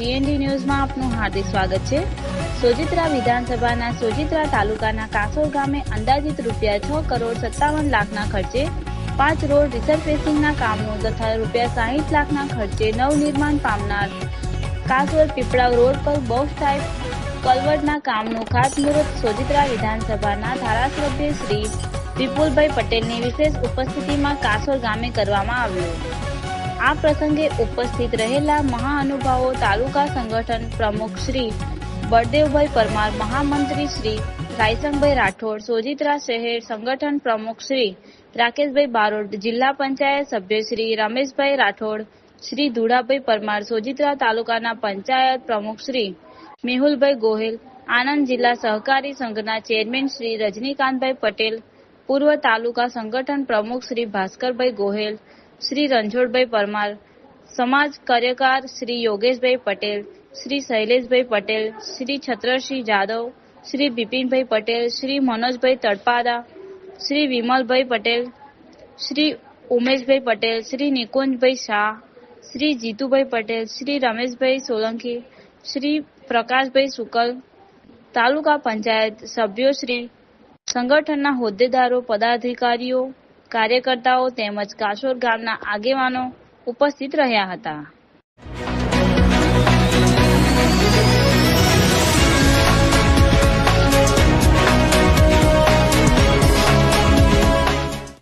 GND ન્યૂઝમાં આપનું હાર્દિક સ્વાગત છે। સોજિત્રા વિધાનસભાના સોજિત્રા તાલુકાના કાસોર ગામે અંદાજિત ₹6 કરોડ 57 લાખના ખર્ચે 5 રોડ રિસરફેસિંગના કામનું તથા ₹60 લાખના ખર્ચે નવનિર્માણ પામનાર કાસોર પીપળાવ રોડ પર બોક્સ ટાઇપ કલવર્ટના કામનું ખાતમુહૂર્ત સોજિત્રા વિધાનસભાના ધારાસભ્ય શ્રી વિપુલભાઈ પટેલની વિશેષ ઉપસ્થિતિમાં કાસોર ગામે કરવામાં આવ્યું। આ પ્રસંગે ઉપસ્થિત રહેલા મહાનુભાવો તાલુકા સંગઠન પ્રમુખ શ્રી બળદેવભાઈ પરમાર, મહામંત્રી શ્રી રાયસંગભાઈ રાઠોડ, સોજિત્રા શહેર સંગઠન પ્રમુખ શ્રી રાકેશભાઈ બારોટ, જિલ્લા પંચાયત સભ્ય શ્રી રમેશભાઈ રાઠોડ, શ્રી ધુડાભાઈ પરમાર, સોજિત્રા તાલુકાના પંચાયત પ્રમુખ શ્રી મેહુલભાઈ ગોહેલ, આણંદ જિલ્લા સહકારી સંઘના ચેરમેન શ્રી રજનીકાંતભાઈ પટેલ, પૂર્વ તાલુકા સંગઠન પ્રમુખ શ્રી ભાસ્કરભાઈ ગોહેલ, શ્રી રણછોડભાઈ પરમાર, સમાજ કાર્યકર શ્રી યોગેશભાઈ પટેલ, શ્રી શૈલેષભાઈ પટેલ, શ્રી છત્રસિંહ જાદવ, શ્રી બિપિનભાઈ પટેલ, શ્રી મનોજભાઈ તળપાદા, શ્રી વિમલભાઈ પટેલ, શ્રી ઉમેશભાઈ પટેલ, શ્રી નિકુંજભાઈ શાહ, શ્રી જીતુભાઈ પટેલ, શ્રી રમેશભાઈ સોલંકી, શ્રી પ્રકાશભાઈ શુકલ, તાલુકા પંચાયત સભ્યોશ્રી, સંગઠનના હોદ્દેદારો, પદાધિકારીઓ, કાર્યકર્તાઓ તેમજ કાસોર ગામના આગેવાનો ઉપસ્થિત રહ્યા હતા।